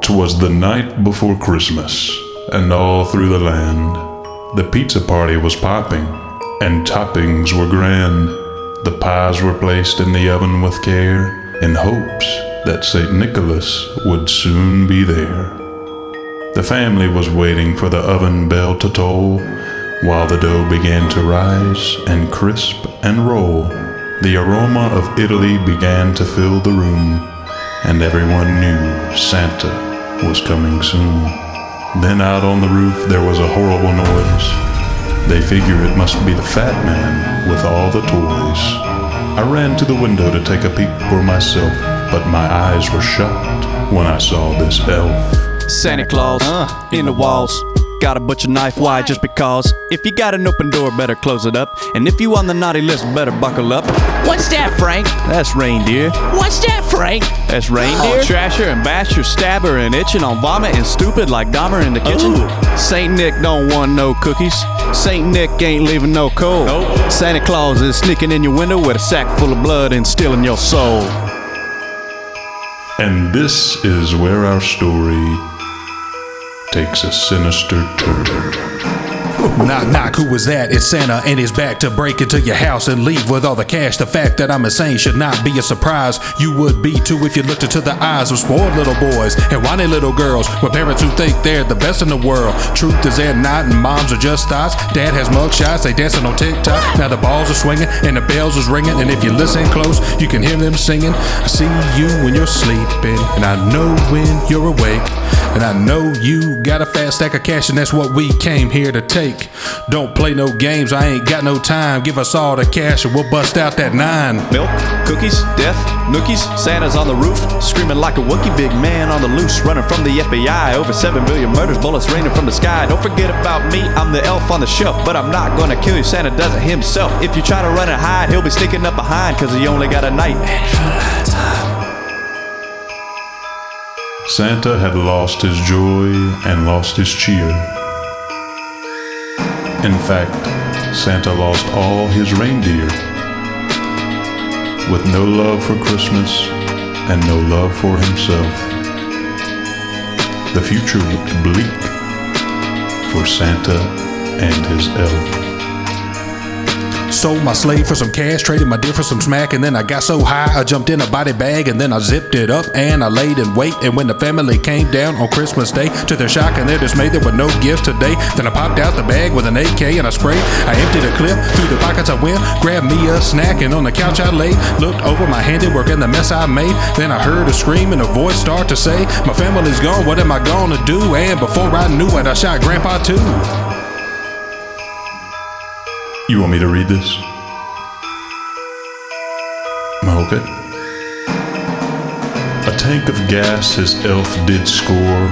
'Twas the night before Christmas, and all through the land the pizza party was popping, and toppings were grand. The pies were placed in the oven with care, in hopes that St. Nicholas would soon be there. The family was waiting for the oven bell to toll, while the dough began to rise and crisp and roll. The aroma of Italy began to fill the room, and everyone knew Santa was coming soon. Then out on the roof there was a horrible noise. They figured it must be the fat man with all the toys. I ran to the window to take a peek for myself, but my eyes were shocked when I saw this elf. Santa Claus, in the walls. Got a butcher knife, why? Just because. If you got an open door, better close it up. And if you on the naughty list, better buckle up. What's that, Frank? That's reindeer. What's that, Frank? That's reindeer. Trasher and basher, stabber and itching on vomit and stupid like Dahmer in the kitchen. Ooh. Saint Nick don't want no cookies. Saint Nick ain't leaving no coal. Nope. Santa Claus is sneaking in your window with a sack full of blood and stealing your soul. And this is where our story takes a sinister turn. Knock, knock, who was that? It's Santa and he's back to break into your house and leave with all the cash. The fact that I'm insane should not be a surprise. You would be too if you looked into the eyes of spoiled little boys and whiny little girls with parents who think they're the best in the world. Truth is they're not, and moms are just thoughts. Dad has mug shots, they dancing on TikTok. Now the balls are swinging and the bells is ringing, and if you listen close, you can hear them singing. I see you when you're sleeping, and I know when you're awake, and I know you got a fat stack of cash, and that's what we came here to take. Don't play no games, I ain't got no time. Give us all the cash and we'll bust out that 9. Milk, cookies, death, nookies. Santa's on the roof, screaming like a Wookiee. Big man on the loose, running from the FBI. Over 7 billion murders, bullets raining from the sky. Don't forget about me, I'm the elf on the shelf, but I'm not gonna kill you, Santa does it himself. If you try to run and hide, he'll be sneaking up behind, cause he only got a night. Santa had lost his joy and lost his cheer. In fact, Santa lost all his reindeer. With no love for Christmas and no love for himself, the future looked bleak for Santa and his elf. Sold my slave for some cash, traded my deer for some smack, and then I got so high I jumped in a body bag, and then I zipped it up and I laid in wait. And when the family came down on Christmas Day, to their shock and their dismay, there were no gifts today. Then I popped out the bag with an AK and I sprayed. I emptied a clip, through the pockets I went, grabbed me a snack, and on the couch I lay, looked over my handiwork and the mess I made. Then I heard a scream and a voice start to say, my family's gone, what am I gonna do? And before I knew it, I shot Grandpa too. You want me to read this? Okay. A tank of gas his elf did score,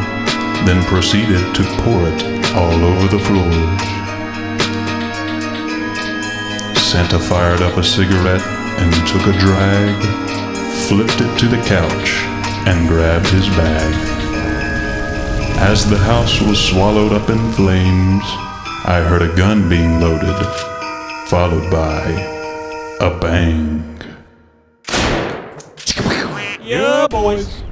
then proceeded to pour it all over the floor. Santa fired up a cigarette and took a drag, flipped it to the couch, and grabbed his bag. As the house was swallowed up in flames, I heard a gun being loaded, followed by a bang. Yeah, boys.